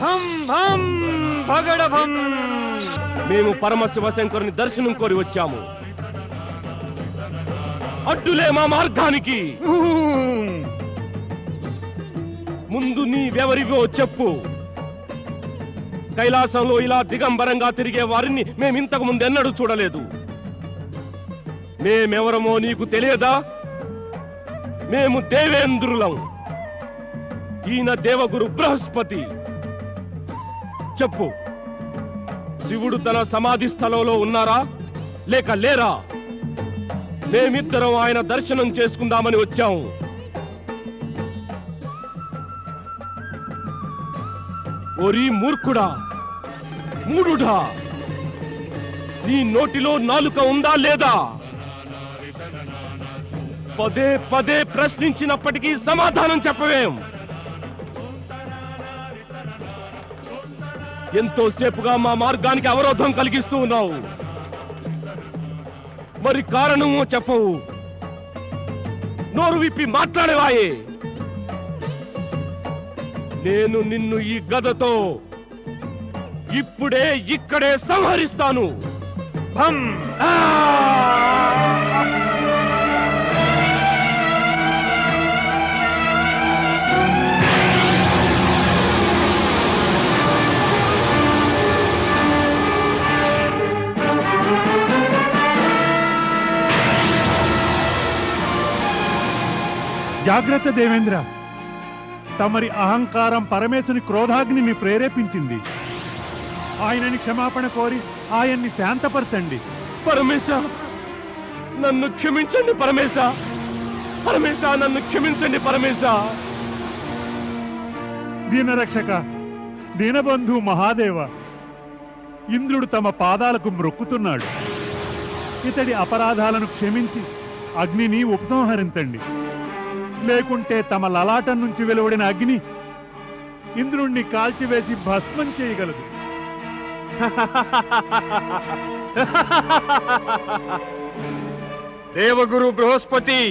భం భం భగడభం. మేము పరమశివశంకరుని దర్శనం కోరి వచ్చాము. అడ్డులే మా మార్గానికి. ముందు నీవెవరివో చెప్పు. కైలాసంలో ఇలా దిగంబరంగా తిరిగే వారిని మేమింతకు ముందు ఎన్నడూ చూడలేదు. మేమెవరమో నీకు తెలియదా? మేము దేవేంద్రులం. ఈయన దేవగురు బృహస్పతి. చెప్పు, శివుడు తన సమాధి స్థలంలో ఉన్నారా లేక లేరా? మేమిద్దరం ఆయన దర్శనం చేసుకుందామని వచ్చాము. ఓరి మూర్ఖుడా, మూఢుడా, నీ నోటిలో నాలుక ఉందా లేదా? పదే పదే ప్రశ్నించినప్పటికీ సమాధానం చెప్పవేం? ఎంతో సేపుగా మా మార్గానికి అవరోధం కలిగిస్తూ ఉన్నావు. మరి కారణము చెప్పవు. నోరు విప్పి మాట్లాడేవాయే. నేను నిన్ను ఈ గదతో ఇప్పుడే ఇక్కడే సంహరిస్తాను. భం! జాగ్రత్త దేవేంద్ర, తమరి అహంకారం పరమేశుని క్రోధాగ్నిని ప్రేరేపించింది. ఆయనని క్షమాపణ కోరి ఆయన్ని శాంతపరచండి. పరమేశ, నన్ను క్షమించండి పరమేశ. పరమేశ, నన్ను క్షమించండి పరమేశ. దీనరక్షక, దీనబంధు మహాదేవ, ఇంద్రుడు తమ పాదాలకు మ్రొక్కుతున్నాడు. ఇతడి అపరాధాలను క్షమించి అగ్నిని ఉపసంహరించండి. లేకుంటే తమ లలాటం నుంచి వెలువడిన అగ్ని ఇంద్రుణ్ణి కాల్చివేసి భస్మం చేయగలదు. దేవగురు బృహస్పతి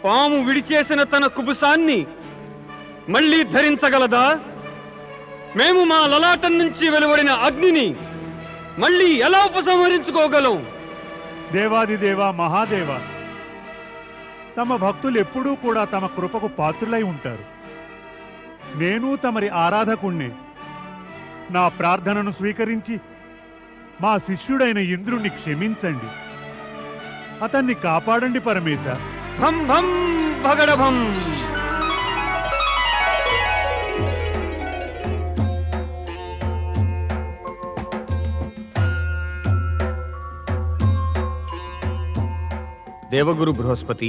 పాము విడిచేసిన తన కుబుసాన్ని మళ్ళీ ధరించగలదా? మేము మా లలాటం నుంచి వెలువడిన అగ్నిని మళ్ళీ ఎలా ఉపసంహరించుకోగలం? దేవాదిదేవ మహాదేవ, తమ భక్తులు ఎప్పుడూ కూడా తమ కృపకు పాత్రులై ఉంటారు. నేను తమరి ఆరాధకుణ్ణి. నా ప్రార్థనను స్వీకరించి మా శిష్యుడైన ఇంద్రుణ్ణి క్షమించండి. అతన్ని కాపాడండి పరమేశ. భం భం భగడభం. దేవగురు బృహస్పతి,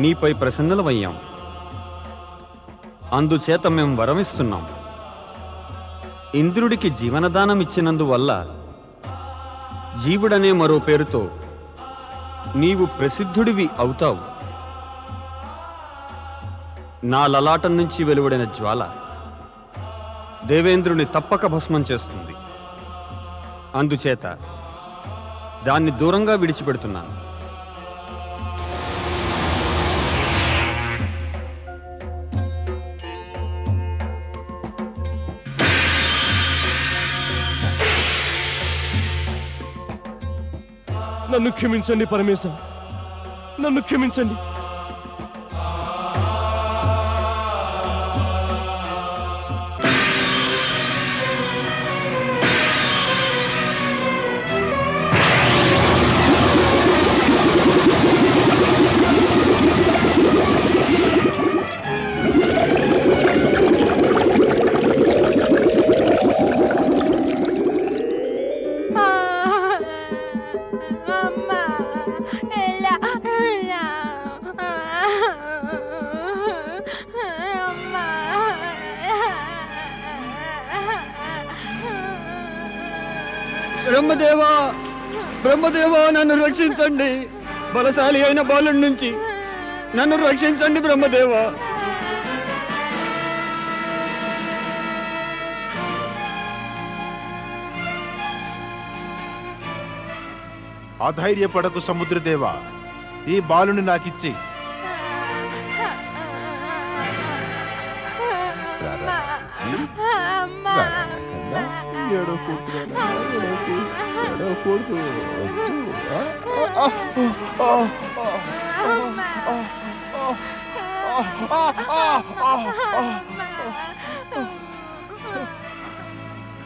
నీపై ప్రసన్నలమయ్యాం. అందుచేత మేము వరమిస్తున్నాం. ఇంద్రుడికి జీవనదానం ఇచ్చినందువల్ల జీవుడనే మరో పేరుతో నీవు ప్రసిద్ధుడివి అవుతావు. నా లలాటం నుంచి వెలువడిన జ్వాల దేవేంద్రుని తప్పక భస్మం చేస్తుంది. అందుచేత దాన్ని దూరంగా విడిచిపెడుతున్నాను. నన్ను క్షమించండి పరమేశ, నన్ను క్షమించండి. బ్రహ్మదేవా, బ్రహ్మదేవా, నన్ను రక్షించండి. బలశాలి అయిన బాలుడి నుంచి నన్ను రక్షించండి బ్రహ్మదేవా. అధైర్యపడకు సముద్రదేవా, ఈ బాలుని నాకిచ్చి. బుజ్జి కన్నా ఏడవకూడదు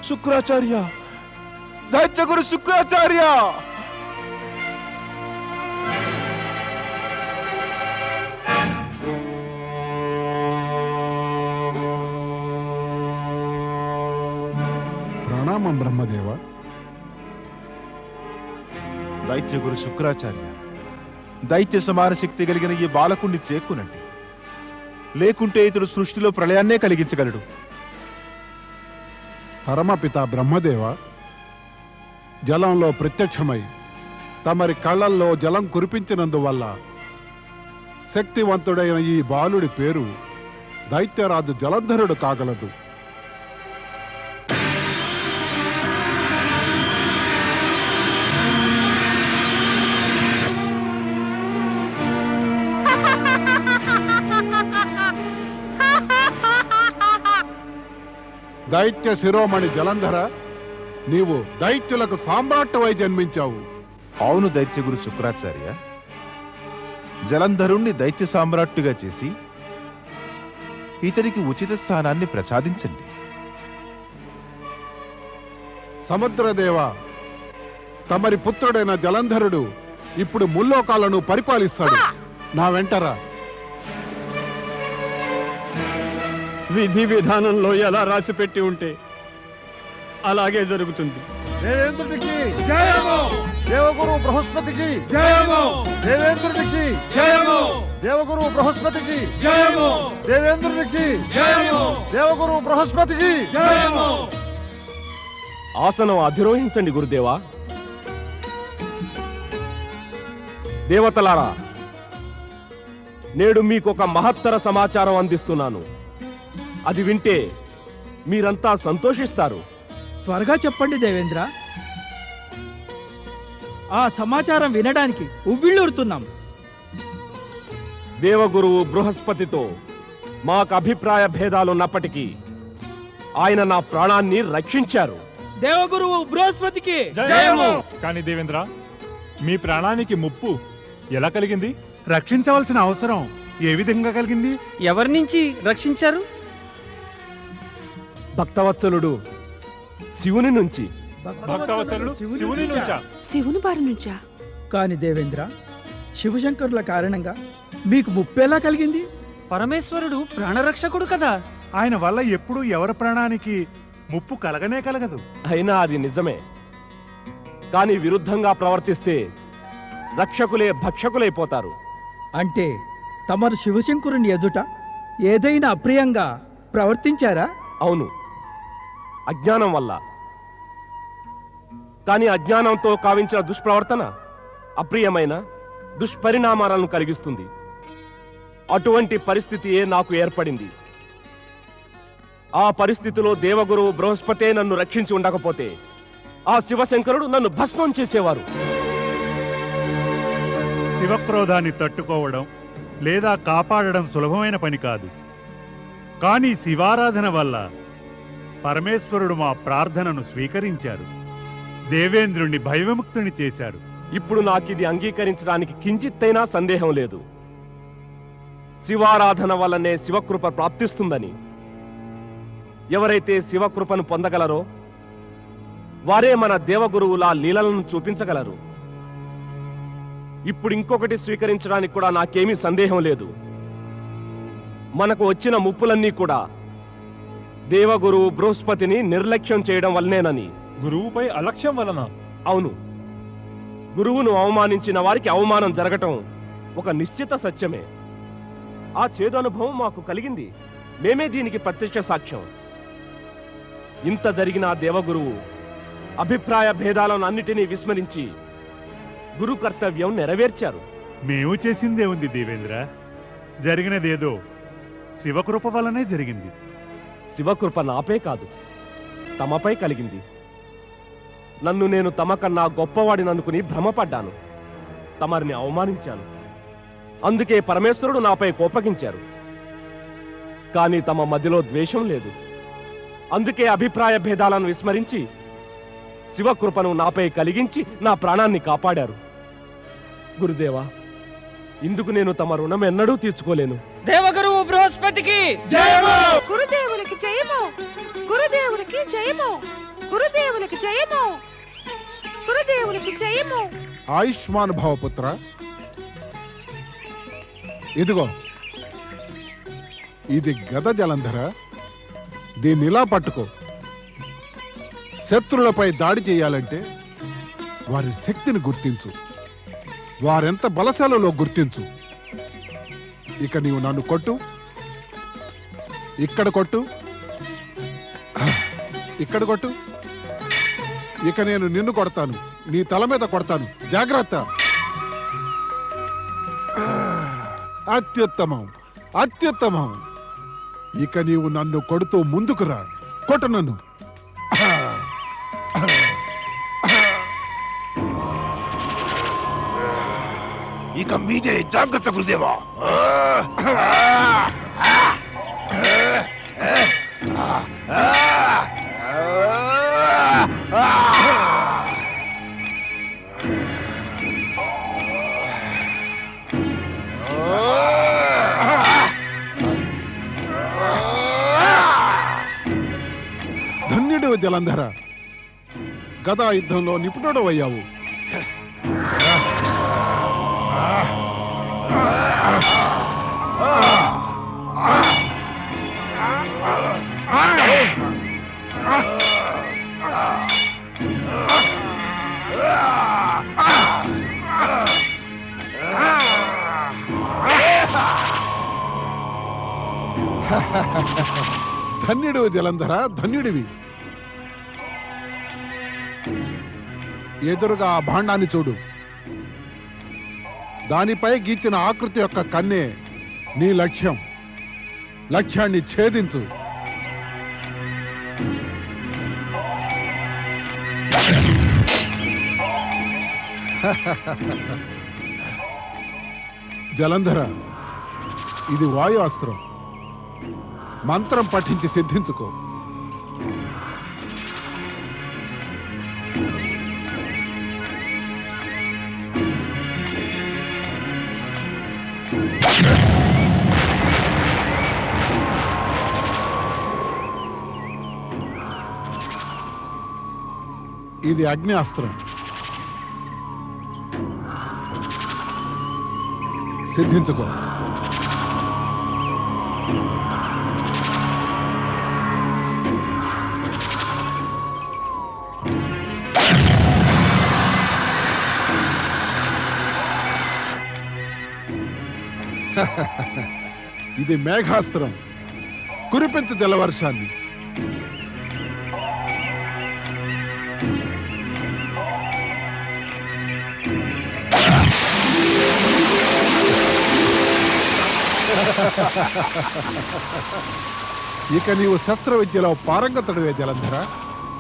శుక్రాచార్య, దైత్యగురు శుక్రాచార్య! ప్రణామం బ్రహ్మదేవ. దైత్యగురు శుక్రాచార్య, దైత్య సమాన శక్తి కలిగిన ఈ బాలకుణ్ణి చేక్కునండి, లేకుంటే ఇతడు సృష్టిలో ప్రళయాన్నే కలిగించగలడు. పరమపిత బ్రహ్మదేవ, జలంలో ప్రత్యక్షమై తమరి కళ్ళల్లో జలం కురిపించినందువల్ల శక్తివంతుడైన ఈ బాలుడి పేరు దైత్యరాజు జలంధరుడు కాగలదు. దైత్య శిరోమణి జలంధర, నీవు దైత్యులకు సామ్రాట్టువై జన్మించావు. అవును దైత్యగురు శుక్రాచార్య, జలంధరుణ్ణి దైత్య సామ్రాట్టుగా చేసి ఇతడికి ఉచిత స్థానాన్ని ప్రసాదించండి. సముద్రదేవ, తమరి పుత్రుడైన జలంధరుడు ఇప్పుడు ముల్లోకాలను పరిపాలిస్తాడు. నా వెంటరా. విధి విధానంలో ఎలా రాసి పెట్టి ఉంటే అలాగే జరుగుతుంది. దేవేంద్రుడికి జయము, దేవగురు బృహస్పతికి జయము, దేవేంద్రుడికి జయము, దేవగురు బృహస్పతికి జయము, దేవేంద్రుడికి జయము, దేవగురు బృహస్పతికి జయము. ఆసనం అధిరోహించండి గురుదేవా. దేవతలారా, నేడు మీకొక మహత్తర సమాచారం అందిస్తున్నాను. అది వింటే మీరంతా సంతోషిస్తారు. త్వరగా చెప్పండి దేవేంద్ర. ఆ సమాచారం వినడానికి ఉవ్విళ్ళూరుతున్నాం. దేవగురువు బృహస్పతితో మాకు అభిప్రాయ భేదాలున్నప్పటికీ ఆయన నా ప్రాణాన్ని రక్షించారు. దేవగురువు బృహస్పతికి జయము. కానీ దేవేంద్ర, మీ ప్రాణానికి ముప్పు ఎలా కలిగింది? రక్షించవలసిన అవసరం ఏ విధంగా కలిగింది? ఎవరి నుంచి రక్షించారు? భక్తవత్సలుడు శివుని నుంచి. భక్తవత్సలుడు శివుని నుంచా? శివుని బారి నుంచా? కాని దేవేంద్ర, శివశంకరుల కారణంగా మీకు ముప్పెలా కలిగింది? పరమేశ్వరుడు ప్రాణరక్షకుడు కదా. ఆయన వల్ల ఎప్పుడూ ఎవరి ప్రాణానికి ముప్పు కలగనే కలగదు. అయినా అది నిజమే. కానీ విరుద్ధంగా ప్రవర్తిస్తే రక్షకులే భక్షకులైపోతారు. అంటే తమరు శివశంకరుని ఎదుట ఏదైనా అప్రియంగా ప్రవర్తించారా? అవును, అజ్ఞానం వల్ల. కానీ అజ్ఞానంతో కావించిన దుష్ప్రవర్తన అప్రియమైన దుష్పరిణామాలను కలిగిస్తుంది. అటువంటి పరిస్థితియే నాకు ఏర్పడింది. ఆ పరిస్థితిలో దేవగురువు బృహస్పతే నన్ను రక్షించి ఉండకపోతే ఆ శివశంకరుడు నన్ను భస్మం చేసేవారు. శివక్రోధాన్ని తట్టుకోవడం లేదా కాపాడడం సులభమైన పని కాదు. కానీ శివారాధన వల్ల పరమేశ్వరుడు మా ప్రార్థనను స్వీకరించారు. దేవేంద్రుణ్ణి భయవిముక్తుని చేశారు. ఇప్పుడు నాకిది అంగీకరించడానికి కించిత్తైనా సందేహం లేదు. శివారాధన వల్లనే శివకృప ప్రాప్తిస్తుందని. ఎవరైతే శివకృపను పొందగలరో వారే మన దేవగురువులా లీలలను చూపించగలరు. ఇప్పుడు ఇంకొకటి స్వీకరించడానికి కూడా నాకేమీ సందేహం లేదు. మనకు వచ్చిన ముప్పులన్నీ కూడా దేవగురువు బృహస్పతిని నిర్లక్ష్యం చేయడం వల్లనేనని. గురువుపై అలక్ష్యం వలన? అవును, గురువును అవమానించిన వారికి అవమానం జరగటం ఒక నిశ్చిత సత్యమే. ఆ చేదు అనుభవం మాకు కలిగింది. మేమే దీనికి ప్రత్యక్ష సాక్ష్యం. ఇంత జరిగిన దేవగురువు అభిప్రాయ భేదాలను అన్నిటినీ విస్మరించి గురు కర్తవ్యం నెరవేర్చారు. మేము చేసిందే ఉంది దేవేంద్ర. జరిగినదేదో శివకృప వల్లనే జరిగింది. శివకృప నాపై కాదు, తమపై కలిగింది. నన్ను నేను తమకన్నా గొప్పవాడిననుకుని భ్రమపడ్డాను. తమరిని అవమానించాను. అందుకే పరమేశ్వరుడు నాపై కోపగించారు. కానీ తమ మధ్యలో ద్వేషం లేదు. అందుకే అభిప్రాయ భేదాలను విస్మరించి శివకృపను నాపై కలిగించి నా ప్రాణాన్ని కాపాడారు. గురుదేవా, ఇందుకు నేను తమ రుణం ఎన్నడూ తీర్చుకోలేను. దేవగురువు బృహస్పతికి గురుదేవులకి జయము, గురుదేవులకి జయము, గురుదేవులకి జయము, గురుదేవులకి జయము. ఆయుష్మాన్ భవపుత్ర, ఇదిగో ఇది గద జలంధర. దీన్ని ఇలా పట్టుకో. శత్రులపై దాడి చేయాలంటే వారి శక్తిని గుర్తించు, వారెంత బలశాలలో గుర్తించు. ఇక నీవు నన్ను కొట్టు, ఇక్కడ కొట్టు, ఇక్కడ కొట్టు. ఇక నేను నిన్ను కొడతాను, నీ తల మీద కొడతాను. జాగ్రత్త. అత్యుత్తమం, అత్యుత్తమం. ఇక నీవు నన్ను కొడుతూ ముందుకు రా. కొట్టు నన్ను. ఇక మీదే జాగ్రత్త గురుదేవా. ధన్యుడు జలంధర, గదా యుద్ధంలో నిపుణుడు అయ్యావు. ధన్యుడు జలంధర, ధన్యుడివి. ఎదురుగా ఆ భాండాన్ని చూడు. దానిపై గీచిన ఆకృతి యొక్క కన్నే నీ లక్ష్యం. లక్ష్యాన్ని ఛేదించు. జలంధర, ఇది వాయు అస్త్రం. మంత్రం పఠించి సిద్ధించుకో. ఇది అగ్ని అస్త్రం. సిద్ధించుకో. ఇది మేఘాస్త్రం. కురిపించు జలవర్షాన్ని. ఇక నీవు శస్త్ర విద్యలో పారంగతుడివే జలంధర.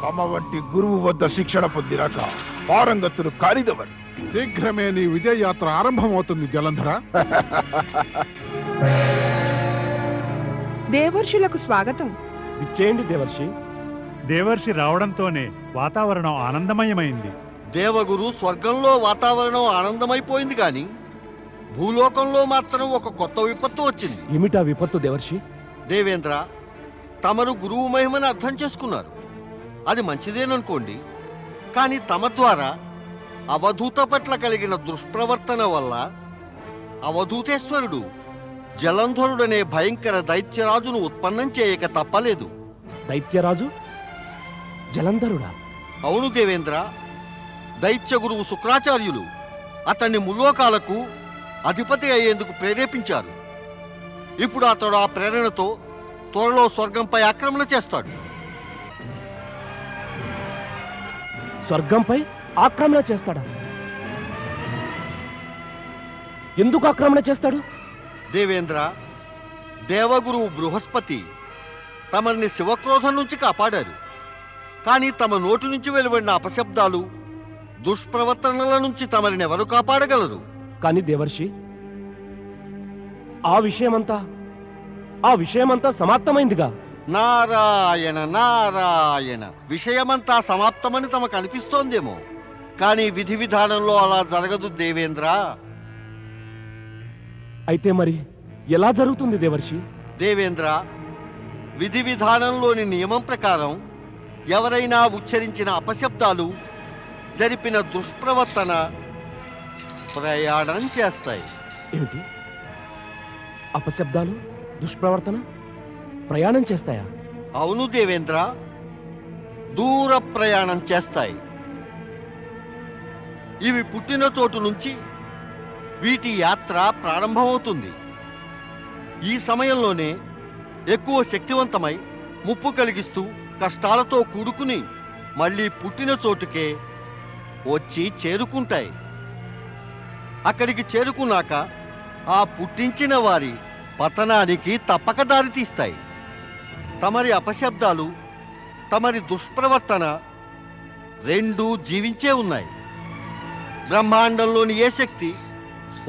తమ వంటి గురువు వద్ద శిక్షణ పొందినాక పారంగతులు కానిదవరు. శీఘ్రమే నీ విజయయాత్ర ఆరంభమవుతుంది జలంధర. దేవర్షులకు స్వాగతం. ఇచ్చేయండి దేవర్షి. దేవర్షి రావడంతోనే వాతావరణం ఆనందమయమైంది. దేవగురు స్వర్గంలో వాతావరణం ఆనందమైపోయింది, కానీ భూలోకంలో మాత్రం ఒక కొత్త విపత్తు వచ్చింది. ఏమిటా విపత్తు దేవర్షి? దేవేంద్ర, తమరు గురువు మహిమను అర్థం చేసుకున్నారు. అది మంచిదేననుకోండి, కానీ తమ ద్వారా అవధూత పట్ల కలిగిన దుష్ప్రవర్తన వల్ల అవధూతేశ్వరుడు జలంధరుడనే భయంకర దైత్యరాజును ఉత్పన్నం చేయక తప్పలేదు. దైత్యరాజు జలంధరుడా? అవును దేవేంద్ర, దైత్య గురువు శుక్రాచార్యులు అతన్ని ముల్లోకాలకు అధిపతి అయ్యేందుకు ప్రేరేపించారు. ఇప్పుడు అతడు ఆ ప్రేరణతో త్వరలో స్వర్గంపై ఆక్రమణ చేస్తాడు. స్వర్గంపై ఆక్రమణ చేస్తాడా? ఎందుకు ఆక్రమణ చేస్తాడు? దేవేంద్ర, దేవగురువు బృహస్పతి తమని శివక్రోధం నుంచి కాపాడారు. కానీ తమ నోటి నుంచి వెలువడిన అపశబ్దాలు, దుష్ప్రవర్తనల నుంచి తమరిని ఎవరు కాపాడగలరు? కానీ దేవర్షి, ఆ విషయమంతా సమాప్తమైందిగా. నారాయణ నారాయణ. విషయమంతా సమాప్తమని తమకు అనిపిస్తోందేమో, కానీ విధి విధానంలో అలా జరగదు దేవేంద్ర. అయితే మరి ఎలా జరుగుతుంది దేవర్షి? దేవేంద్ర, విధి విధానంలోని నియమం ప్రకారం ఎవరైనా ఉచ్చరించిన అపశబ్దాలు, జరిపిన దుష్ప్రవర్తన ప్రయాణం చేస్తాయి. ఏమిటి? అపశబ్దాలు, దుష్ప్రవర్తన ప్రయాణం చేస్తాయా? అవును దేవేంద్ర, దూర ప్రయాణం చేస్తాయి. ఇవి పుట్టిన చోటు నుంచి వీటి యాత్ర ప్రారంభమవుతుంది. ఈ సమయంలోనే ఎక్కువ శక్తివంతమై ముప్పు కలిగిస్తూ కష్టాలతో కూడుకుని మళ్ళీ పుట్టిన చోటుకే వచ్చి చేరుకుంటాయి. అక్కడికి చేరుకున్నాక ఆ పుట్టించిన వారి పతనానికి తప్పక దారితీస్తాయి. తమరి అపశబ్దాలు, తమరి దుష్ప్రవర్తన రెండూ జీవించే ఉన్నాయి. బ్రహ్మాండంలోని ఏ శక్తి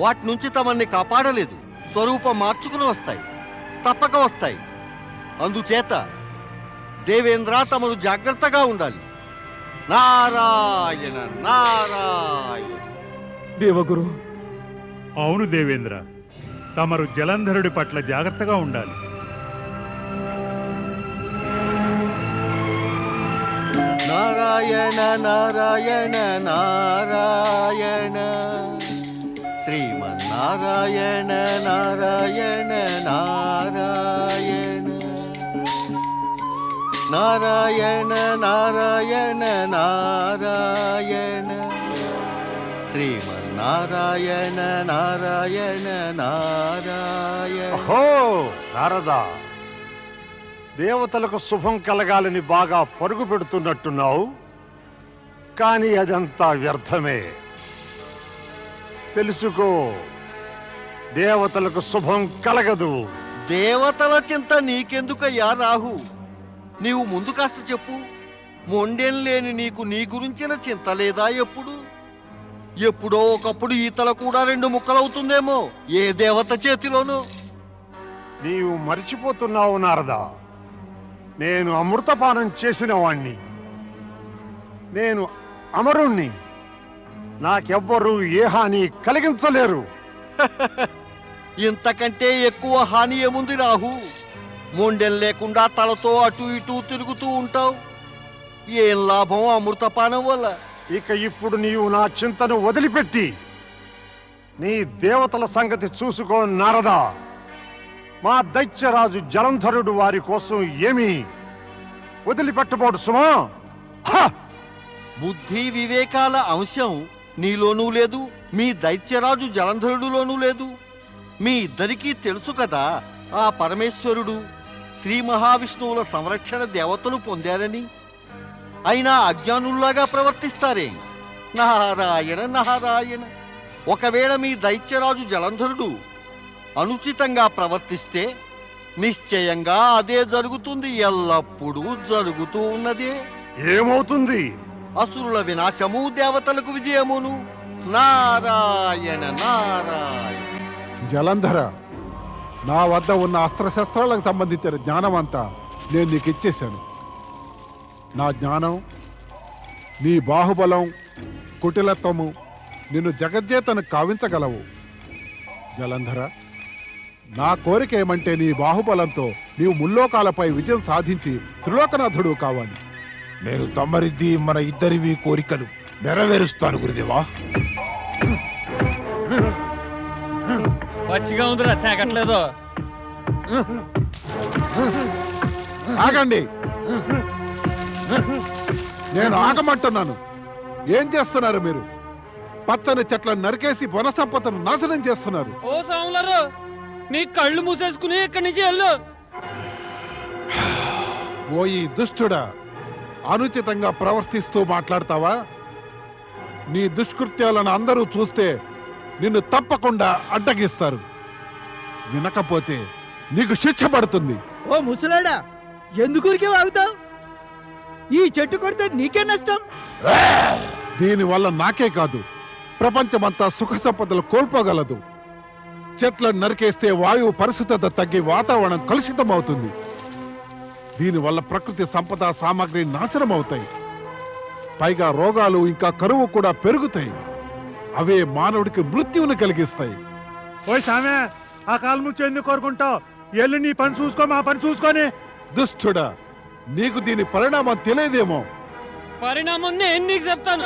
వాటి నుంచి తమన్ని కాపాడలేదు. స్వరూపం మార్చుకుని వస్తాయి, తప్పక వస్తాయి. అందుచేత దేవేంద్ర తమను జాగ్రత్తగా ఉండాలి. నారాయణ నారాయణ. దేవగురు, అవును దేవేంద్ర, తమరు జలంధరుడి పట్ల జాగ్రత్తగా ఉండాలి. నారాయణ నారాయణ నారాయణ. శ్రీమన్నారాయణ నారాయణ నారాయణ. నారాయణ నారాయణ నారాయణ. శ్రీమన్నారాయణ నారాయణ నారాయణ. ఓహో నారదా, దేవతలకు శుభం కలగాలని బాగా పరుగు పెడుతున్నట్టున్నావు, కానీ అదంతా వ్యర్థమే. తెలుసుకో, దేవతలకు శుభం కలగదు. దేవతల చింత నీకెందుకయ్యా రాహు? నీవు ముందు కాస్త చెప్పు. మొండెం లేని నీకు నీ గురించిన చింత లేదా? ఎప్పుడో ఒకప్పుడు ఈతల కూడా రెండు ముక్కలవుతుందేమో ఏ దేవత చేతిలోనూ. నీవు మరిచిపోతున్నావు నారదా, నేను అమృతపానం చేసిన వాణ్ణి. నేను అమరుణ్ణి. నాకెవ్వరూ ఏ హాని కలిగించలేరు. ఇంతకంటే ఎక్కువ హాని ఏముంది రాహు? మొండెం లేకుండా తలతో అటు ఇటు తిరుగుతూ ఉంటావు. ఏం లాభం అమృతపానం వల్ల? ఇక ఇప్పుడు నీవు నా చింతను వదిలిపెట్టి నీ దేవతల సంగతి చూసుకో నారదా. మా దైత్యరాజు జలంధరుడు వారి కోసం ఏమీ వదిలిపెట్టబోడు సుమా. బుద్ధి వివేకాల అంశం నీలోనూ లేదు, మీ దైత్యరాజు జలంధరుడులోనూ లేదు. మీ ఇద్దరికీ తెలుసు కదా, ఆ పరమేశ్వరుడు శ్రీ మహావిష్ణువుల సంరక్షణ దేవతలు పొందారని. అయినా అజ్ఞానుల్లాగా ప్రవర్తిస్తారే. నారాయణ నారాయణ. ఒకవేళ మీ దైత్యరాజు జలంధరుడు అనుచితంగా ప్రవర్తిస్తే నిశ్చయంగా అదే జరుగుతుంది. ఎల్లప్పుడూ జరుగుతూ ఉన్నదే. ఏమవుతుంది? అసురుల వినాశము, దేవతలకు విజయమును. నారాయణ నారాయణ. జలంధర, నా వద్ద ఉన్న అస్త్రశస్త్రాలకు సంబంధించిన జ్ఞానం అంతా నేను నీకు ఇచ్చేశాను. నా జ్ఞానం, నీ బాహుబలం, కుటిలత్వము నిన్ను జగజ్జేతను కావించగలవు. జలంధర, నా కోరిక ఏమంటే నీ బాహుబలంతో నీవు ముల్లోకాలపై విజయం సాధించి త్రిలోకనాథుడు కావాలి. నేను తమరిది మన ఇద్దరివి కోరికలు నెరవేరుస్తాను గురుదేవా. పచ్చిగా ఉందిరా, తేగట్లేదు. ఆగండి, నేను ఆగమంటున్నాను. ఏం చేస్తున్నారు మీరు? పచ్చని చెట్లను నరికేసి వన సంపదను నాశనం చేస్తున్నారు. ఓ సాములారు, నీ కళ్ళు మూసేసుకుని ఇక్కడి నుంచి వెళ్ళు. ఓ ఈ దుష్టుడా, అనుచితంగా ప్రవర్తిస్తూ మాట్లాడతావా? నీ దుష్కృత్యాలను అందరూ చూస్తే నిన్ను తప్పకుండా అడ్డగిస్తారు. వినకపోతే నీకు శిక్ష పడుతుంది. ఓ ముసలాడా, ఎందుకూరికే వాగుతావు? ఈ చెట్టు కొడితే నీకే నష్టం. దీనివల్ల నాకే కాదు, ప్రపంచమంతా సుఖ సంపదలు కోల్పోగలదు. చెట్లను నరికేస్తే వాయువు పరిశుద్ధత తగ్గి వాతావరణం కలుషితమవుతుంది. దీనివల్ల ప్రకృతి సంపద సామాగ్రి నాశనం అవుతాయి. పైగా రోగాలు ఇంకా కరువు కూడా పెరుగుతాయి. అవే మానవుడికి మృత్యువుని కలిగిస్తాయి. ఓయ్ సామె, ఆ కాలు ముచ్చు ఎందుకు కోరుకుంటావు? ఎల్లు నీ పని చూసుకో, మా పని చూసుకొని. దుష్టుడా, నీకు దీని పరిణామం తెలియదేమో. పరిణామం నేను నీకు చెప్తాను.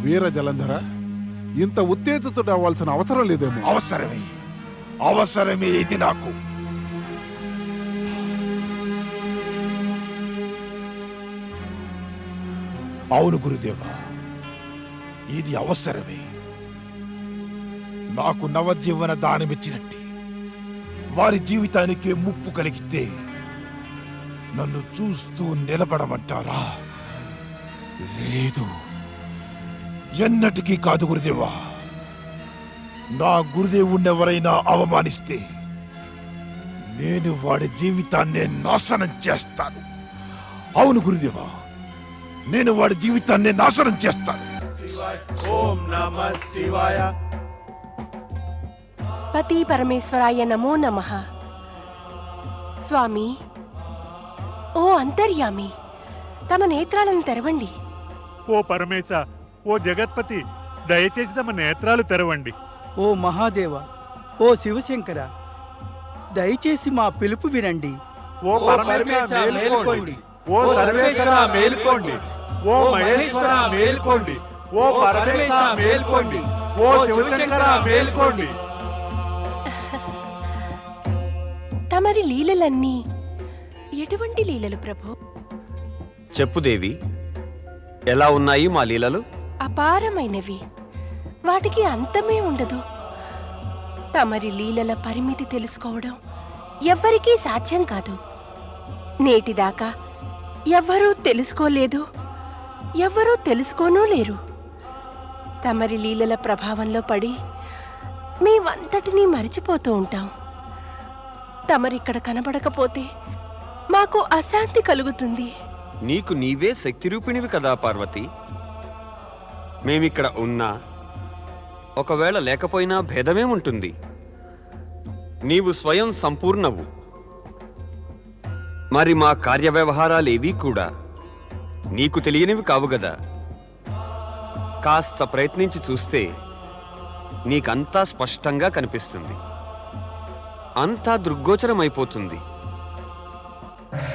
వీర జలంధర, ఇంత ఉత్తేజితుడు అవ్వాల్సిన అవసరం లేదేమో. అవసరమే ఇది నాకు. అవును గురుదేవా, ఇది అవసరమే. నాకు నవజీవన దానమిచ్చినట్టు వారి జీవితానికి ముప్పు కలిగితే నన్ను చూస్తూ నిలబడమంటారా? లేదు, ఎన్నటికీ కాదు గురుదేవా. నా గురుదేవుణ్ణి ఎవరైనా అవమానిస్తే నేను వాడి జీవితాన్ని నాశనం చేస్తాను. అవును గురుదేవా, నేను వాడి జీవితాన్ని నాశనం చేస్తాను. ఓం నమః శివాయ. పతి పరమేశ్వరాయ నమో నమః. స్వామి, ఓ అంతర్యామి, తమ నేత్రాలను తెరవండి. ఓ పరమేశ, ఓ జగత్పతి, దయచేసి తమ నేత్రాలు తెరవండి. ఓ మహాదేవ, ఓ శివశంకర, దయచేసి మా పిలుపు వినండి. ఓ పరమేశ మేల్కోండి. ఓ సర్వేశ్వర మేల్కోండి. ఓ మహేశ్వర మేల్కోండి. ఓ పరమేశ మేల్కోండి. ఓ శివశంకర మేల్కోండి. తమరి లీలలన్నీ ఎటువంటి లీలలు ప్రభు? చెప్పు దేవి, ఎలా ఉన్నాయి మా లీలలు? అపారమైనవి, వాటికి అంతమే ఉండదు. తమరి లీలల పరిమితి తెలుసుకోవడం ఎవ్వరికీ సాధ్యం కాదు. నేటిదాకా ఎవ్వరూ తెలుసుకోలేదు, ఎవ్వరూ తెలుసుకోనూ లేరు. తమరి లీలల ప్రభావంలో పడి మేమంతటినీ మరిచిపోతూ ఉంటాం. తమరిక్కడ కనబడకపోతే మాకు అశాంతి కలుగుతుంది. నీకు నీవే శక్తి రూపిణివి కదా పార్వతి. మేమిక్కడ ఉన్నా, ఒకవేళ లేకపోయినా భేదమేముంటుంది? నీవు స్వయం సంపూర్ణవు. మరి మా కార్యవ్యవహారాలేవీ కూడా నీకు తెలియనివి కావు గదా. కాస్త ప్రయత్నించి చూస్తే నీకంతా స్పష్టంగా కనిపిస్తుంది, అంతా దృగ్గోచరమైపోతుంది.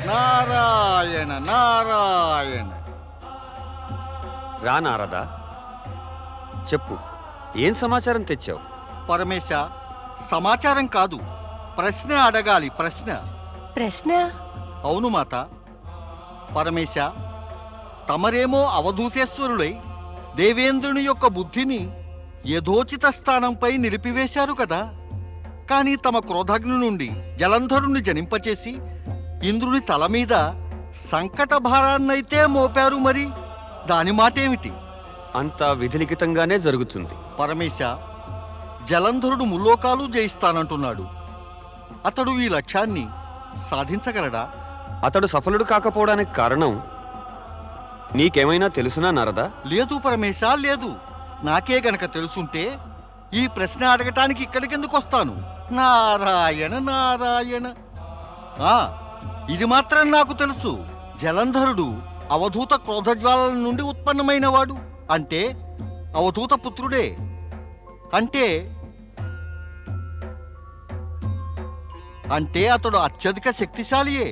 నారాయణ నారాయణ. రా నారదా, చెప్పు, ఏం సమాచారం తెచ్చావు? పరమేశ, సమాచారం కాదు, ప్రశ్న అడగాలి. ప్రశ్న. ప్రశ్న? అవును మాత. పరమేశ, తమరేమో అవధూతేశ్వరులై దేవేంద్రుని యొక్క బుద్ధిని యథోచిత స్థానంపై నిలిపివేశారు కదా. కానీ తమ క్రోధాగ్ని నుండి జలంధరుణ్ణి జనింపచేసి ఇంద్రుని తల మీద సంకట భారాన్నైతే మోపారు. మరి దాని మాటేమిటి? అంతా విధిలిఖితంగానే జరుగుతుంది. పరమేశ, జలంధరుడు ముల్లోకాలు జయిస్తానంటున్నాడు. అతడు ఈ లక్ష్యాన్ని సాధించగలడా? అతడు సఫలుడు కాకపోవడానికి కారణం నీకేమైనా తెలుసునా నారదా? లేదు పరమేశ, లేదు. నాకే గనక తెలుసుంటే ఈ ప్రశ్న అడగటానికి ఇక్కడికెందుకు వస్తాను? నారాయణ నారాయణ. ఇది మాత్రం నాకు తెలుసు. జలంధరుడు అవధూత క్రోధజ్వాలల నుండి ఉత్పన్నమైనవాడు. అంటే అవధూత పుత్రుడే. అంటే అతడు అత్యధిక శక్తిశాలియే.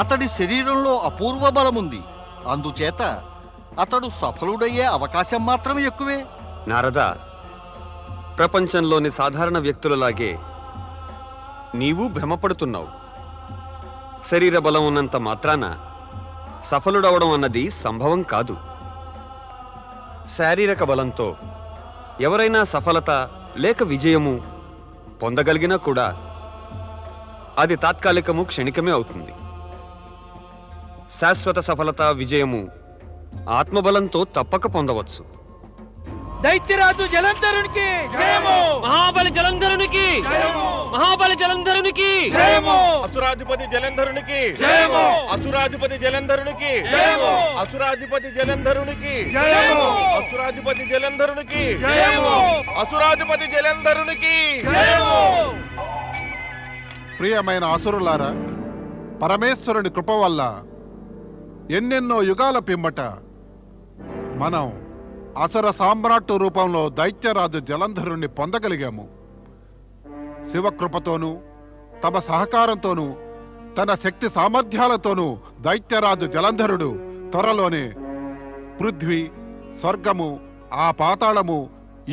అతడి శరీరంలో అపూర్వ బలముంది. అందుచేత అతడు సఫలుడయ్యే అవకాశం మాత్రం ఎక్కువే. నారదా, ప్రపంచంలోని సాధారణ వ్యక్తులలాగే నీవు భ్రమపడుతున్నావు. శరీర బలం ఉన్నంత మాత్రాన సఫలుడవడం అన్నది సంభవం కాదు. శారీరక బలంతో ఎవరైనా సఫలత లేక విజయము పొందగలిగినా కూడా అది తాత్కాలికము, క్షణికమే అవుతుంది. శాశ్వత సఫలత, విజయము ఆత్మబలంతో తప్పక పొందవచ్చు. దైత్యరాజు జలంధరునికి జయము! మహాబలి జలంధరునికి జయము! మహాబలి జలంధరునికి జయము! అసురాధిపతి జలంధరునికి జయము! అసురాధిపతి జలంధరునికి జయము! అసురాధిపతి జలంధరునికి జయము! అసురాధిపతి జలంధరునికి జయము! అసురాధిపతి జలంధరునికి జయము! ప్రియమైన అసురులారా, పరమేశ్వరుని కృప వల్ల ఎన్నెన్నో యుగాల పిమ్మట మనం అసుర సామ్రాట్టు రూపంలో దైత్యరాజు జలంధరుణ్ణి పొందగలిగాము. శివకృపతోనూ తమ సహకారంతోనూ తన శక్తి సామర్థ్యాలతోనూ దైత్యరాజు జలంధరుడు త్వరలోనే పృథ్వీ, స్వర్గము, ఆ పాతాళము,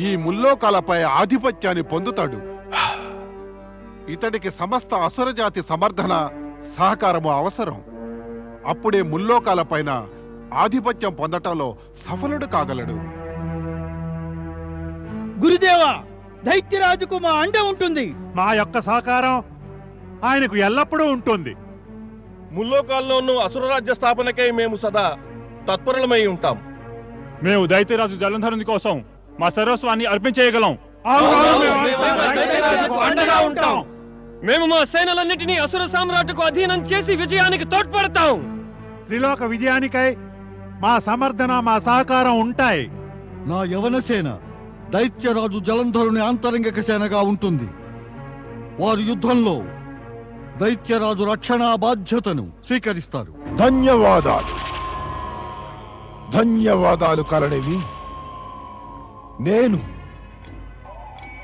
ఈ ముల్లోకాలపై ఆధిపత్యాన్ని పొందుతాడు. ఇతడికి సమస్త అసురజాతి సమర్థన, సహకారము అవసరం. అప్పుడే ముల్లోకాలపైన ఆధిపత్యం పొందటంలో సఫలుడు కాగలడు. గురుదేవా, దైత్యరాజుకు మా అండ ఉంటుంది. మా యొక్క సహకారం ఆయనకు ఎల్లప్పుడూ ఉంటుంది. ముల్లోకాల్లోనూ అసురరాజ్య స్థాపనకై మేము సదా తత్పరులమై ఉంటాం. మేము దైత్యరాజు జలంధరుని కోసం మా సర్వస్వాన్ని అర్పించేయగలం. అండగా ఉంటాం. మేము మా సేనలన్నిటినీ అసుర సామ్రాట్టుకు అధీనం చేసి విజయానికి తోడ్పడతాం. త్రిలోక విజయానికై మా సమర్థన, మా సహకారం ఉంటాయి. నా యవన సేన దైత్యరాజు జలంధరుని ఆంతరంగిక సేనగా ఉంటుంది. వారు యుద్ధంలో దైత్యరాజు రక్షణా బాధ్యతను స్వీకరిస్తారు. ధన్యవాదాలు, ధన్యవాదాలు కలనివి. నేను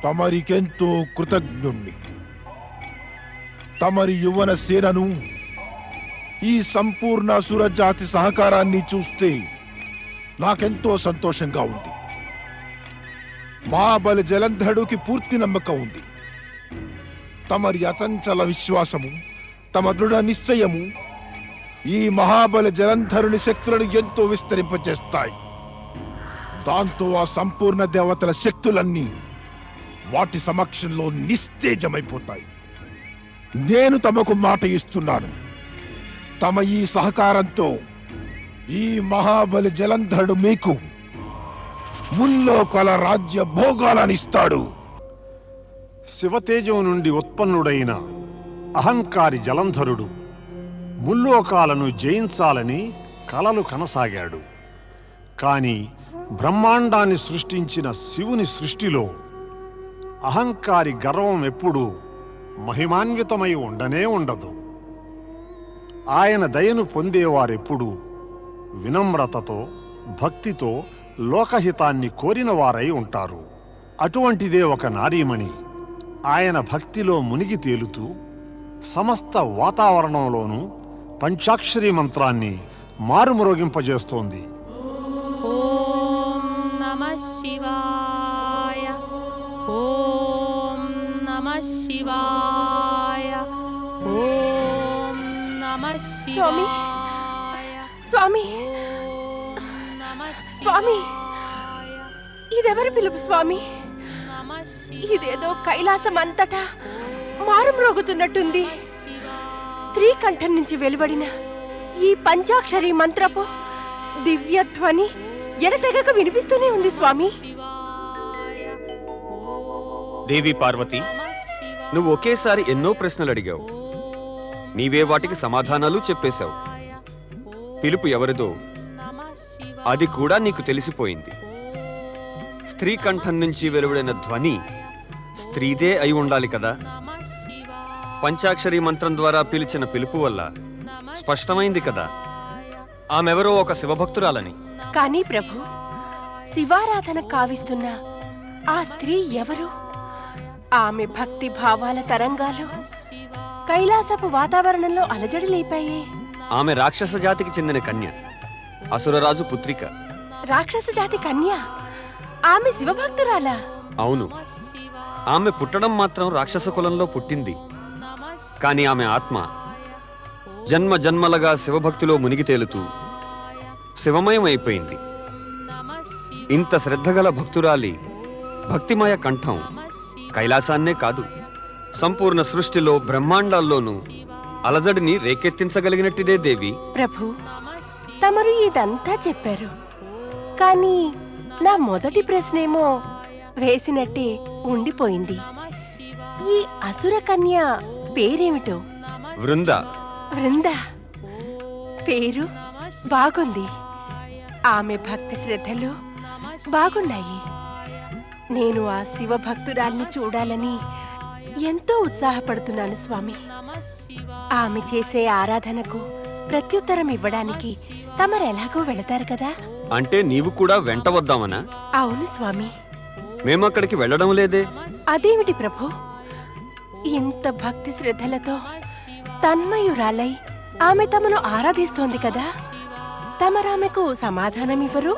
తమరికెంతో కృతజ్ఞుణ్ణి. తమరి యువన సేనను, ఈ సంపూర్ణ అసురజాతి సహకారాన్ని చూస్తే నాకెంతో సంతోషంగా ఉంది. మహాబలి జలంధరుడికి పూర్తి నమ్మకం ఉంది. తమరి అచంచల విశ్వాసము, తమ దృఢ నిశ్చయము ఈ మహాబలి జలంధరుని శక్తులను ఎంతో విస్తరింపజేస్తాయి. దాంతో ఆ సంపూర్ణ దేవతల శక్తులన్నీ వాటి సమక్షంలో నిస్తేజమైపోతాయి. నేను తమకు మాట ఇస్తున్నాను. తమ ఈ సహకారంతో ఈ మహాబలి జలంధరుడు మీకు ముల్లోకాల రాజ్య భోగాలనిస్తాడు. శివతేజం నుండి ఉత్పన్నుడైన అహంకారి జలంధరుడు ముల్లోకాలను జయించాలని కలలు కనసాగాడు. కాని బ్రహ్మాండాన్ని సృష్టించిన శివుని సృష్టిలో అహంకారి గర్వం ఎప్పుడూ మహిమాన్వితమై ఉండనే ఉండదు. ఆయన దయను పొందేవారెప్పుడూ వినమ్రతతో, భక్తితో లోకహితాన్ని కోరిన వారై ఉంటారు. అటువంటిదే ఒక నారీమణి ఆయన భక్తిలో మునిగి తేలుతూ సమస్త వాతావరణంలోనూ పంచాక్షరీ మంత్రాన్ని మారుమ్రోగింపజేస్తోంది. ఓం నమః శివాయ, ఓం నమః శివాయ, ఓం నమః స్వామి, శివాయ, స్వామి, ఓం నమః స్వామి, శివాయ, ఇదెవరి పిలుపు స్వామి? నమః ఇదేదో కైలాసం అంతటా మారుమ్రోగుతున్నట్టుంది. స్త్రీ కంఠం నుంచి వెలువడిన ఈ పంచాక్షరి మంత్రపు దివ్యధ్వని ఎడతెగక వినిపిస్తూనే ఉంది స్వామి. దేవి పార్వతి, నువ్వు ఒకేసారి ఎన్నో ప్రశ్నలు అడిగావు. నీవే వాటికి సమాధానాలు చెప్పేశావు. పిలుపు ఎవరిదో అది కూడా నీకు తెలిసిపోయింది. స్త్రీ కంఠం నుంచి వెలువడిన ధ్వని స్త్రీదే అయి ఉండాలి కదా. పంచాక్షరి మంత్రం ద్వారా పిలిచిన పిలుపు వల్ల స్పష్టమైంది కదా ఆమెవరో ఒక శివభక్తురాలని. కానీ ప్రభు, శివారాధన కావిస్తున్న ఆ స్త్రీ ఎవరు? ఆమె భక్తి భావాల తరంగాలు కైలాసపు వాతావరణంలో అలజడి లేపాయే. ఆమె రాక్షస జాతికి చెందిన కన్య, అసురరాజు పుత్రిక. రాక్షస జాతి కన్య? ఆమె శివభక్తురాలా? అవును, ఆమె పుట్టడం మాత్రం రాక్షస కులంలో పుట్టింది. కానీ ఆమె ఆత్మ జన్మ జన్మలుగా శివభక్తిలో మునిగి తేలుతూ శివమయం అయిపోయింది. ఇంత శ్రద్ధగల భక్తురాలి భక్తిమయ కంఠం కైలాసాన్నే కాదు, సంపూర్ణ సృష్టిలో బ్రహ్మాండాల్లోనూ అలజడిని రేకెత్తించగలిగినట్టిదే దేవి. ప్రభు, తమరు ఇదంతా చెప్పారు, కానీ నా మొదటి ప్రశ్నేమో వేసినట్టే ఉండిపోయింది. ఈ అసుర కన్య పేరేమిటో? వృంద. వృంద పేరు బాగుంది. ఆమె భక్తి శ్రద్ధలు బాగున్నాయి. నేను ఆ శివ భక్తురాల్ని చూడాలని ఎంతో ఉత్సాహపడుతున్నాను స్వామి. ఆమె చేసే ఆరాధనకు ప్రత్యుత్తరం ఇవ్వడానికి తమరెలాగో వెళతారు కదా. అంటే నీవు కూడా వెంట వద్దామనా? అవును స్వామి. మేమక్కడికి వెళ్ళడం లేదే. అదేమిటి ప్రభు, ఇంత భక్తి శ్రద్ధలతో తన్మయురాలై ఆమె తమను ఆరాధిస్తోంది కదా, తమరామెకు సమాధానమివ్వరు?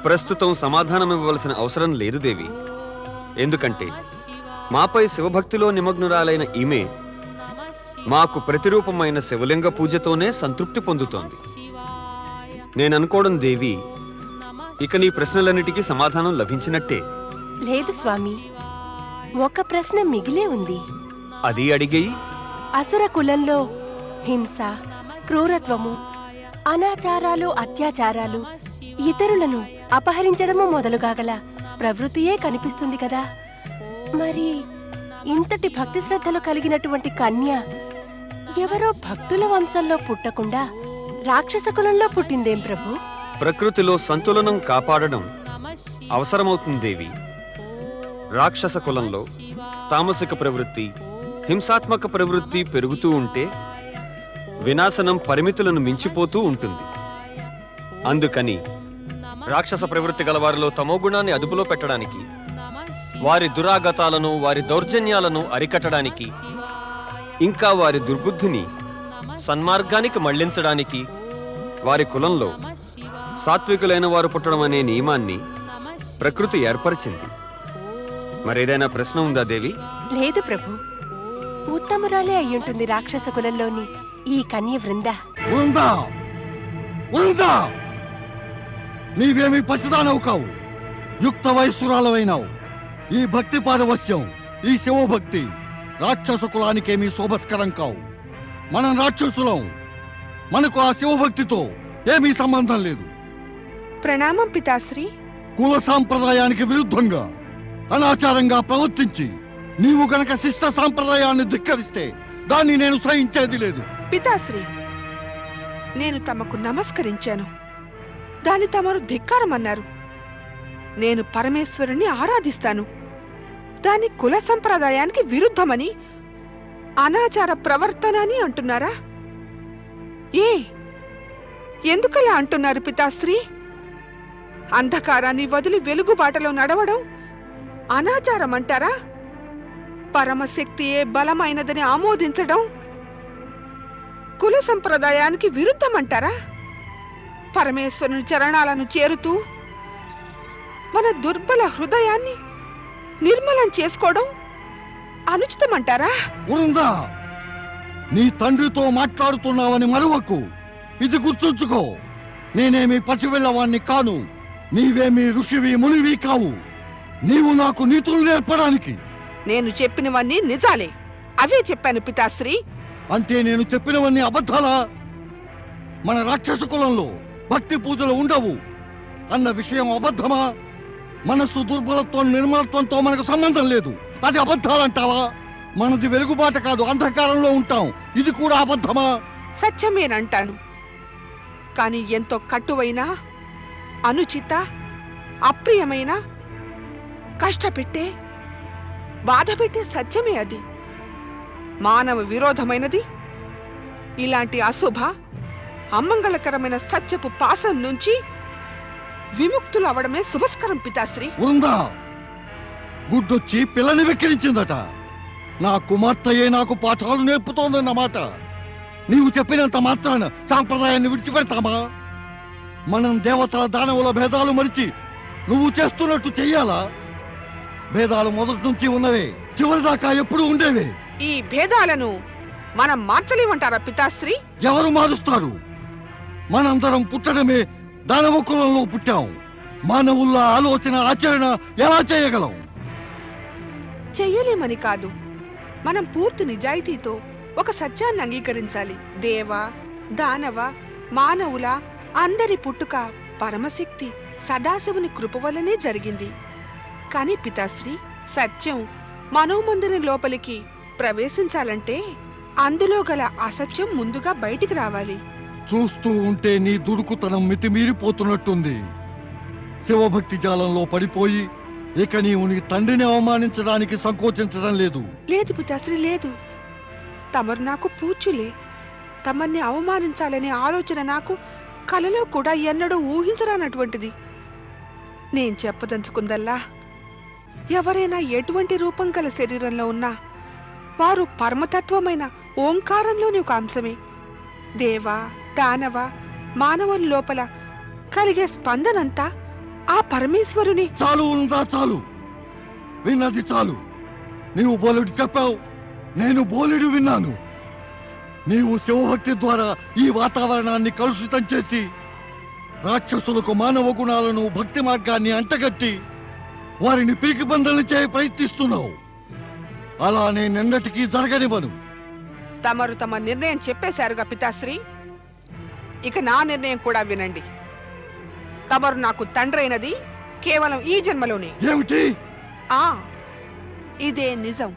ప్రస్తుతం సమాధానమివ్వవలసిన అవసరం లేదు దేవి. ఎందుకంటే మాపై శివభక్తిలో నిమగ్నురాలైన ఈమె మాకు ప్రతిరూపమైన శివలింగ పూజతోనే సంతృప్తి పొందుతోంది. నేననుకోవడం దేవి, ఇక నీ ప్రశ్నలన్నిటికీ సమాధానం లభించినట్టే. లేదు స్వామి, ఒక ప్రశ్న మిగిలే ఉంది. అది అడిగేయి. అసుర కులంలో హింస, క్రూరత్వము, అనాచారాలు, అత్యాచారాలు, ఇతరులను అపహరించడము మొదలుగాగల ప్రవృత్తియే కనిపిస్తుంది కదా. మరి ఇంతటి భక్తి శ్రద్ధలు కలిగినటువంటి కన్య ఎవరో భక్తుల వంశంలో పుట్టకుండా రాక్షస కులంలో పుట్టిందేం ప్రభు? ప్రకృతిలో సంతులనం కాపాడడం అవసరమవుతుంది దేవి. రాక్షస కులంలో తామసిక ప్రవృత్తి, హింసాత్మక ప్రవృత్తి పెరుగుతూ ఉంటే వినాశనం పరిమితులను మించిపోతూ ఉంటుంది. అందుకని రాక్షస ప్రవృత్తి గలవారిలో తమోగుణాన్ని అదుపులో పెట్టడానికి, వారి దురాగతాలను, వారి దౌర్జన్యాలను అరికట్టడానికి, ఇంకా వారి దుర్బుద్ధిని సన్మార్గానికి మళ్లించడానికి వారి కులంలో సాత్వికులైన వారు పుట్టడం అనే నియమాన్ని ప్రకృతి ఏర్పరిచింది. మరేదైనా ప్రశ్న ఉందా దేవి? లేదు ప్రభు, ఉత్తమురాలే అయ్యుంటుంది రాక్షస కులంలోని ఈ కన్య వృంద. వృందా, వృందా, నీవేమీ పసిదానవు కావు, యుక్త వయస్సురాలవైనావు. ఈ భక్తి పారవస్యం, ఈ శివభక్తి రాక్షస కులానికేమీ శోభస్కరం కావు. మనం రాక్షసులం, మనకు ఆ శివభక్తితో ఏమీ సంబంధం లేదు. ప్రణామం పితాశ్రీ. కుల సాంప్రదాయానికి విరుద్ధంగా అనాచారంగా ప్రవర్తించి నీవు గనక శిష్ట సాంప్రదాయాన్ని ధిక్కరిస్తే దాన్ని నేను సహించేది లేదు. పితాశ్రీ, నేను తమకు నమస్కరించాను, దాని తమరు ధిక్కారమన్నారు. నేను పరమేశ్వరుని ఆరాధిస్తాను, దాని కుల సంప్రదాయానికి విరుద్ధమని, అనాచార ప్రవర్తన అని అంటున్నారా? ఎందుకలా అంటున్నారు పితాశ్రీ? అంధకారాన్ని వదిలి వెలుగుబాటలో నడవడం అనాచారం అంటారా? పరమశక్తియే బలమైనదని ఆమోదించడం కుల సంప్రదాయానికి విరుద్ధమంటారా? పరమేశ్వరుని చరణాలను చేరుతూ మన దుర్బల హృదయాన్ని నిర్మలం చేసుకోవడం అనుచితమంటారా? వృందా, నీ తండ్రితో మాట్లాడుతున్నావని మరవకు. ఇది గుర్తుంచుకో, నేనేమి పసివెళ్ళవాణ్ణి కాను, నీవేమీ ఋషివి మునివి కావు. నీవు నాకు నీతులు నేర్పడానికి. నేను చెప్పినవన్నీ నిజాలే, అవే చెప్పాను పితాశ్రీ. అంటే నేను చెప్పినవన్నీ అబద్ధాలా? మన రాక్షస కులంలో భక్తి పూజలు ఉండవు, అన్న విషయం అబద్ధమా? మనస్సు దుర్బలత్వం నిర్మలత్వంతో మనకు సంబంధం లేదు. అది అబద్ధాలంటావా? మనది వెలుగుబాట కాదు, అంధకారంలో ఉంటాం. ఇది కూడా అబద్ధమా? సత్యమేనంటాను. కానీ ఎంతో కట్టువైన, అనుచిత, అప్రియమైన, కష్టపెట్టే, బాధపెట్టే సత్యమే అది. మానవ విరోధమైనది. ఇలాంటి అశుభ, అమంగళకరమైన సత్యపు పాసం నుంచి విముక్తులు అవడమే శుభస్కరం పితాశ్రీ. ఉందా? గుడ్డొచ్చి పిల్లని వెక్కిరించిందట. నా కుమార్తెయే నాకు పాఠాలు నేర్పుతోందన్నమాట. నీవు చెప్పినంత మాత్రాన సాంప్రదాయాన్ని విడిచిపెడతామా? మనం దేవతల దానవుల భేదాలు మరిచి నువ్వు చేస్తున్నట్టు చెయ్యాలా? భేదాలు మొదటి నుంచి ఉన్నవే, చివరిదాకా ఎప్పుడు ఉండేవే. ఈ భేదాలను మనం మార్చలేమంటారా పితాశ్రీ? ఎవరు మారుస్తారు? మనందరం పుట్టడమే దానవ కులంలో పుట్టాం. మానవుల ఆలోచన ఆచరణ ఎలా చేయగలం? చెయ్యలేమని కాదు, మనం పూర్తి నిజాయితీతో ఒక సత్యాన్ని అంగీకరించాలి. దేవ, దానవ, మానవుల అందరి పుట్టుక పరమశక్తి సదాశివుని కృప వల్లనే జరిగింది. కాని పితాశ్రీ, సత్యం మనోమందిరం లోపలికి ప్రవేశించాలంటే అందులో గల అసత్యం ముందుగా బయటికి రావాలి. చూస్తూ ఉంటే నీ దుడుకుతనం మితిమీరిపోతున్నట్టుంది. శివభక్తి జాలంలో పడిపోయి ఇక నీవు నీ తండ్రిని అవమానించడానికి సంకోచించడం లేదు. లేదు పితాశ్రీ, లేదు. తమరు నాకు పూజ్యులే. తమర్ని అవమానించాలనే ఆలోచన నాకు కలలో కూడా ఎన్నడూ ఊహించరానటువంటిది. నేను చెప్పదలుచుకుందల్లా, ఎవరైనా ఎటువంటి రూపం గల శరీరంలో ఉన్నా వారు పరమతత్వమైన ఓంకారంలోని ఒక అంశమే. దేవ, దానవ, మానవుని లోపల కలిగే స్పందనంతా ఆ పరమేశ్వరుని. చాలు ఉందా? చాలు, విన్నది చాలు. నీవు బోలెడు చెప్పావు, నేను బోలెడు విన్నాను. నీవు శివభక్తి ద్వారా ఈ వాతావరణాన్ని కలుషితం చేసి రాక్షసులకు మానవ గుణాలను, భక్తి మార్గాన్ని అంటగట్టి వారిని పిరికి బంధనలు చేయ ప్రయత్నిస్తున్నావు. అలా నేనెన్నటికీ జరగనివ్వను. తమరు తమ నిర్ణయం చెప్పేశారుగా పితాశ్రీ. ఇక నా నిర్ణయం కూడా వినండి. తమరు నాకు తండ్రైనది కేవలం ఈ జన్మలోనే. ఏమిటి? ఇదే నిజం.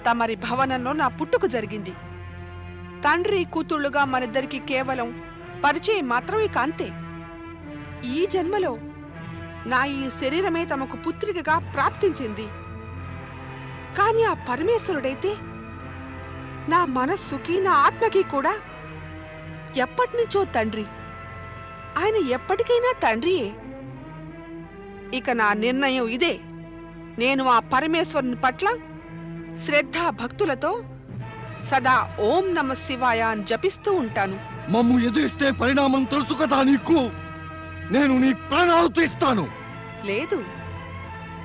తమరి భవనంలో నా పుట్టుక జరిగింది. తండ్రి కూతుళ్ళుగా మనిద్దరికి కేవలం పరిచయం మాత్రం, ఇక అంతే. ఈ జన్మలో నా ఈ శరీరమే తమకు పుత్రికగా ప్రాప్తించింది. కాని ఆ పరమేశ్వరుడైతే నా మనస్సుకి, నా ఆత్మకి కూడా ఎప్పటినుంచో తండ్రి. ఆయన ఎప్పటికైనా తండ్రియే. ఇక నా నిర్ణయం ఇదే. నేను ఆ పరమేశ్వరుని పట్ల శ్రద్ధ భక్తులతో సదా ఓం నమ శివాయ అని జపిస్తూ ఉంటాను. మమ్ము ఎదిరిస్తే పరిణామం తెలుసు కదా నీకు. నేను నీ ప్రాణాలు తీస్తాను. లేదు,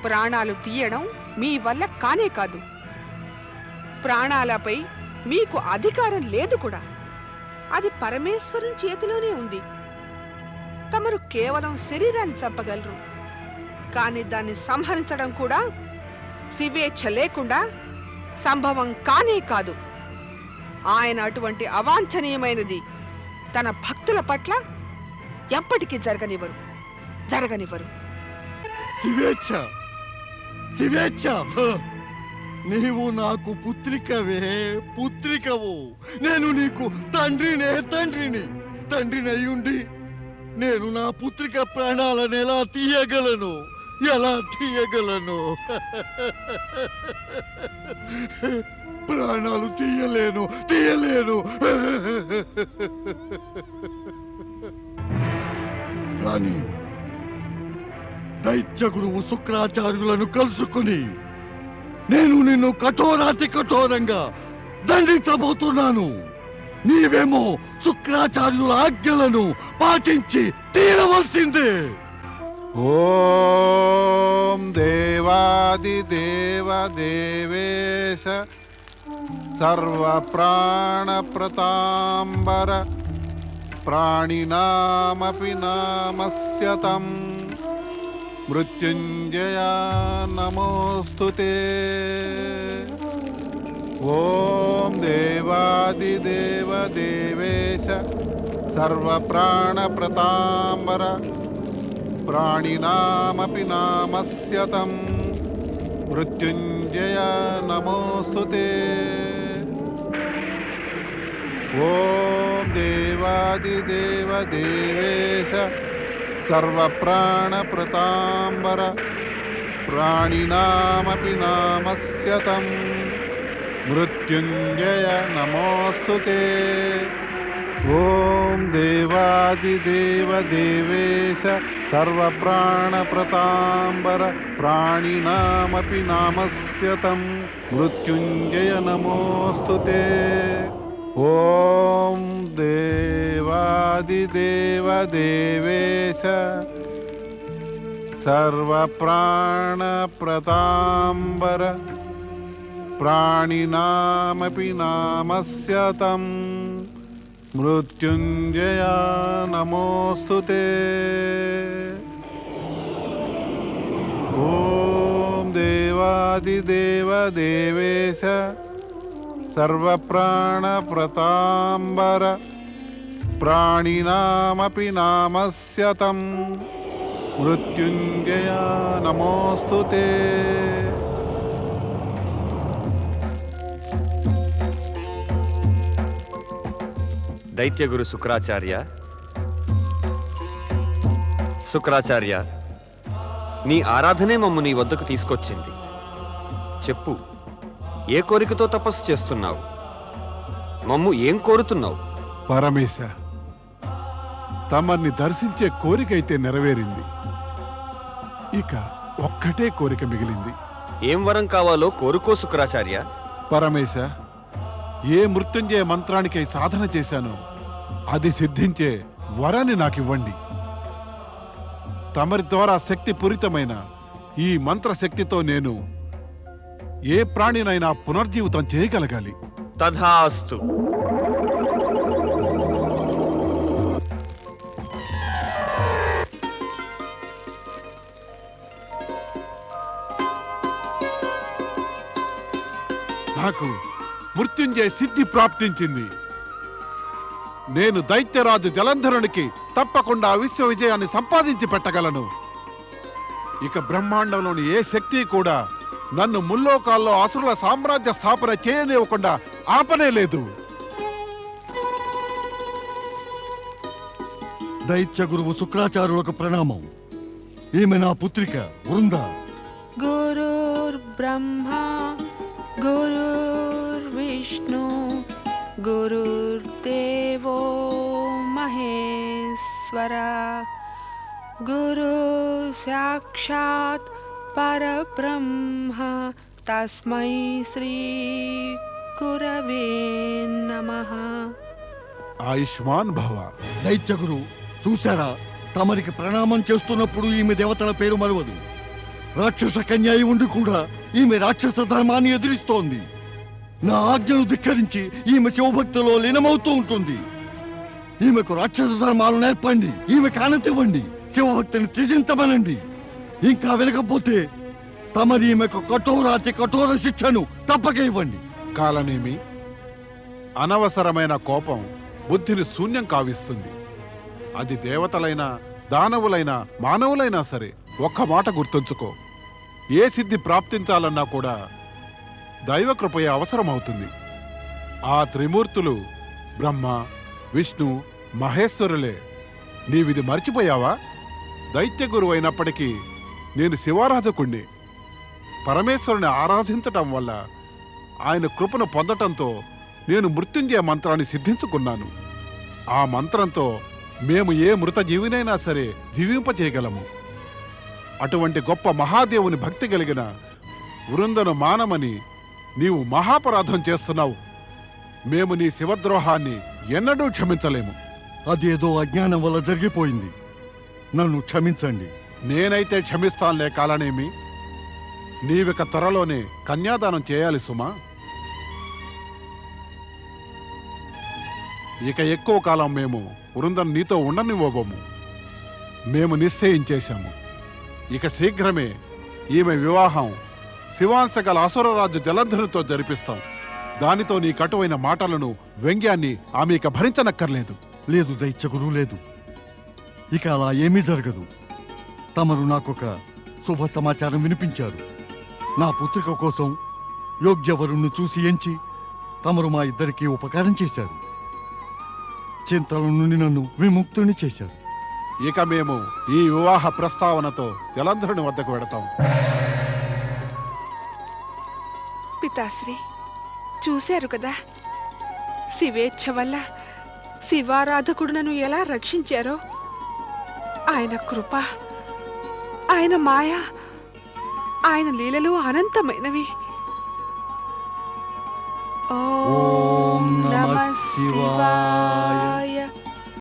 ప్రాణాలు తీయడం మీ వల్ల కానే కాదు. ప్రాణాలపై మీకు అధికారం లేదు కూడా. అది పరమేశ్వరుని చేతిలోనే ఉంది. తమరు కేవలం శరీరాన్ని చంపగలరు, కానీ దాన్ని సంహరించడం కూడా శివేచ్ఛ లేకుండా సంభవం కానే కాదు. ఆయన అటువంటి అవాంఛనీయమైనది తన భక్తుల పట్ల ఎప్పటికీ జరగనివ్వరు. శివేచ్ఛ, శివేచ్ఛ! నీవు నాకు పుత్రికవు. నేను నీకు తండ్రిని అయ్యుండి నేను నా పుత్రిక ప్రాణాలను ఎలా తీయగలను? ప్రాణాలు తీయలేను. కానీ దైత్య గురువు శుక్రాచార్యులను కలుసుకుని నేను నిన్ను కఠోరాతి కఠోరంగా దండించబోతున్నాను. నీవేమో శుక్రాచార్యుల ఆజ్ఞలను పాటించి తీరవలసిందే. ఓం దేవాదిదేవ దేవేశ సర్వ ప్రాణ ప్రతాంబర ప్రాణినామపి నామస్యతం మృత్యుంజయ నమోస్తుతే. ఓం దేవాదిదేవ దేవేశ సర్వ ప్రాణ ప్రతాంబర ప్రాణినామపి నామస్యతం మృత్యుంజయ నమోస్తుతే. ఓం దేవాదిదేవ దేవేశ సర్వప్రాణప్రతాంబర ప్రాణినామపి నామస్యతం మృత్యుంజయ నమోస్తుతే. ఓం దేవాదిదేవ దేవేశ సర్వప్రాణప్రతాంబర ప్రాణినామపి నామస్యతం మృత్యుంజయ నమోస్తుతే. ఓం దేవాదిదేవ దేవేశ సర్వప్రాణప్రతాంబర ప్రాణినామపి నామస్యతం మృత్యుంజయ నమోస్తుతే. ఓం దేవాదిదేవ దేవేశ సర్వప్రాణప్రతాంబర ప్రాణినామపి నామస్యతం మృత్యుంజయ నమోస్తుతే. దైత్యగురు శుక్రాచార్య, శుక్రాచార్య, నీ ఆరాధనే మమ్ము నీ వద్దకు తీసుకొచ్చింది. చెప్పు, ఏ కోరికతో తపస్సు చేస్తున్నావు? మమ్ము ఏం కోరుతున్నావు? పరమేశ, తమర్ని దర్శించే కోరికైతే నెరవేరింది. ఇక ఒక్కటే కోరిక మిగిలింది. ఏం వరం కావాలో కోరుకో శుక్రాచార్య. పరమేశ, ఏ మృత్యుంజయ మంత్రానికై సాధన చేశానో అది సిద్ధించే వరాన్ని నాకివ్వండి. తమరి ద్వారా శక్తి పూరితమైన ఈ మంత్రశక్తితో నేను ఏ ప్రాణినైనా పునర్జీవితం చేయగలగాలి. తథాస్తు. నాకు మృత్యుంజయ సిద్ధి ప్రాప్తించింది. నేను దైత్యరాజు జలంధరునికి తప్పకుండా విశ్వ విజయాన్ని సంపాదించి పెట్టగలను. ఇక బ్రహ్మాండంలోని ఏ శక్తి కూడా నన్ను ముల్లోకాల్లో అసురుల సామ్రాజ్య స్థాపన చేయనివ్వకుండా ఆపనే లేదు. దైత్య గురువు శుక్రాచార్యులకు ప్రణామం. ఈమె నా పుత్రిక వృంద. గురుర్బ్రహ్మా గురుర్విష్ణు గురుర్దేవో మహేశ్వర గురు సాక్షాత్ పరబ్రహ్మ తస్మై శ్రీ గురవే నమః. ఆయుష్మాన్ భవ. దైత్య గురు చూశారా, తమరికి ప్రణామం చేస్తున్నప్పుడు ఈమె దేవతల పేరు మరవదు. రాక్షస కన్య అయి ఉండి కూడా ఈమె రాక్షస ధర్మాన్ని ఎదిరిస్తోంది. నా ఆజ్ఞను ధిక్కరించి ఈమె శివభక్తిలో లీనమవుతూ ఉంటుంది. ఈమెకు రాక్షస ధర్మాలు నేర్పండి, ఈమెకు ఆనతివ్వండి, శివభక్తిని త్యజించమనండి. ఇంకా వినకపోతే తమరి ఈమెకు కఠోరాతి కఠోర శిక్షను తప్పక ఇవ్వండి. కాలనేమి, అనవసరమైన కోపం బుద్ధిని శూన్యం కావిస్తుంది. అది దేవతలైనా దానవులైనా మానవులైనా సరే. ఒక్క మాట గుర్తుంచుకో, ఏ సిద్ధి ప్రాప్తించాలన్నా కూడా దైవకృపయ అవసరమవుతుంది. ఆ త్రిమూర్తులు బ్రహ్మ విష్ణు మహేశ్వరులే. నీవిది మర్చిపోయావా? దైత్య గురువు అయినప్పటికీ నేను శివారాధకుణ్ణి. పరమేశ్వరుని ఆరాధించటం వల్ల ఆయన కృపను పొందటంతో నేను మృత్యుంజయ మంత్రాన్ని సిద్ధించుకున్నాను. ఆ మంత్రంతో మేము ఏ మృత జీవినైనా సరే జీవింపచేయగలము. అటువంటి గొప్ప మహాదేవుని భక్తి కలిగిన వృందను మానమని నీవు మహాపరాధం చేస్తున్నావు. మేము నీ శివద్రోహాన్ని ఎన్నడూ క్షమించలేము. అదేదో అజ్ఞానం వల్ల జరిగిపోయింది, నన్ను క్షమించండి. నేనైతే క్షమిస్తానులే కాలనేమి. నీవిక త్వరలోనే కన్యాదానం చేయాలి సుమా. ఇక ఎక్కువ కాలం మేము వృందం నీతో ఉండనివ్వబోము. మేము నిశ్చయించేశాము. ఇక శీఘ్రమే ఈమె వివాహం శివాంశగల అసురరాజు జలంధరునితో జరిపిస్తాం. దానితో నీ కటువైన మాటలను వ్యంగ్యాన్ని ఆమె ఇక భరించనక్కర్లేదు. లేదు దైత్య గురువు, లేదు. ఇక అలా ఏమీ జరగదు. తమరు నాకొక శుభ సమాచారం వినిపించారు. నా పుత్రిక కోసం యోగ్యవరుణ్ణి చూసి ఎంచి తమరు మా ఇద్దరికీ ఉపకారం చేశారు. చింతల నుండి నన్ను విముక్తుని చేశారు. ఇక మేము ఈ వివాహ ప్రస్తావనతో జలంధరుని వద్దకు వెడతాం. పితాశ్రీ చూశారు కదా, శివేచ్ఛ వల్ల శివారాధకుడు నన్ను ఎలా రక్షించారో. ఆయన కృప, ఆయన మాయ, ఆయన లీలలు అనంతమైనవి. ఓం నమః శివాయ.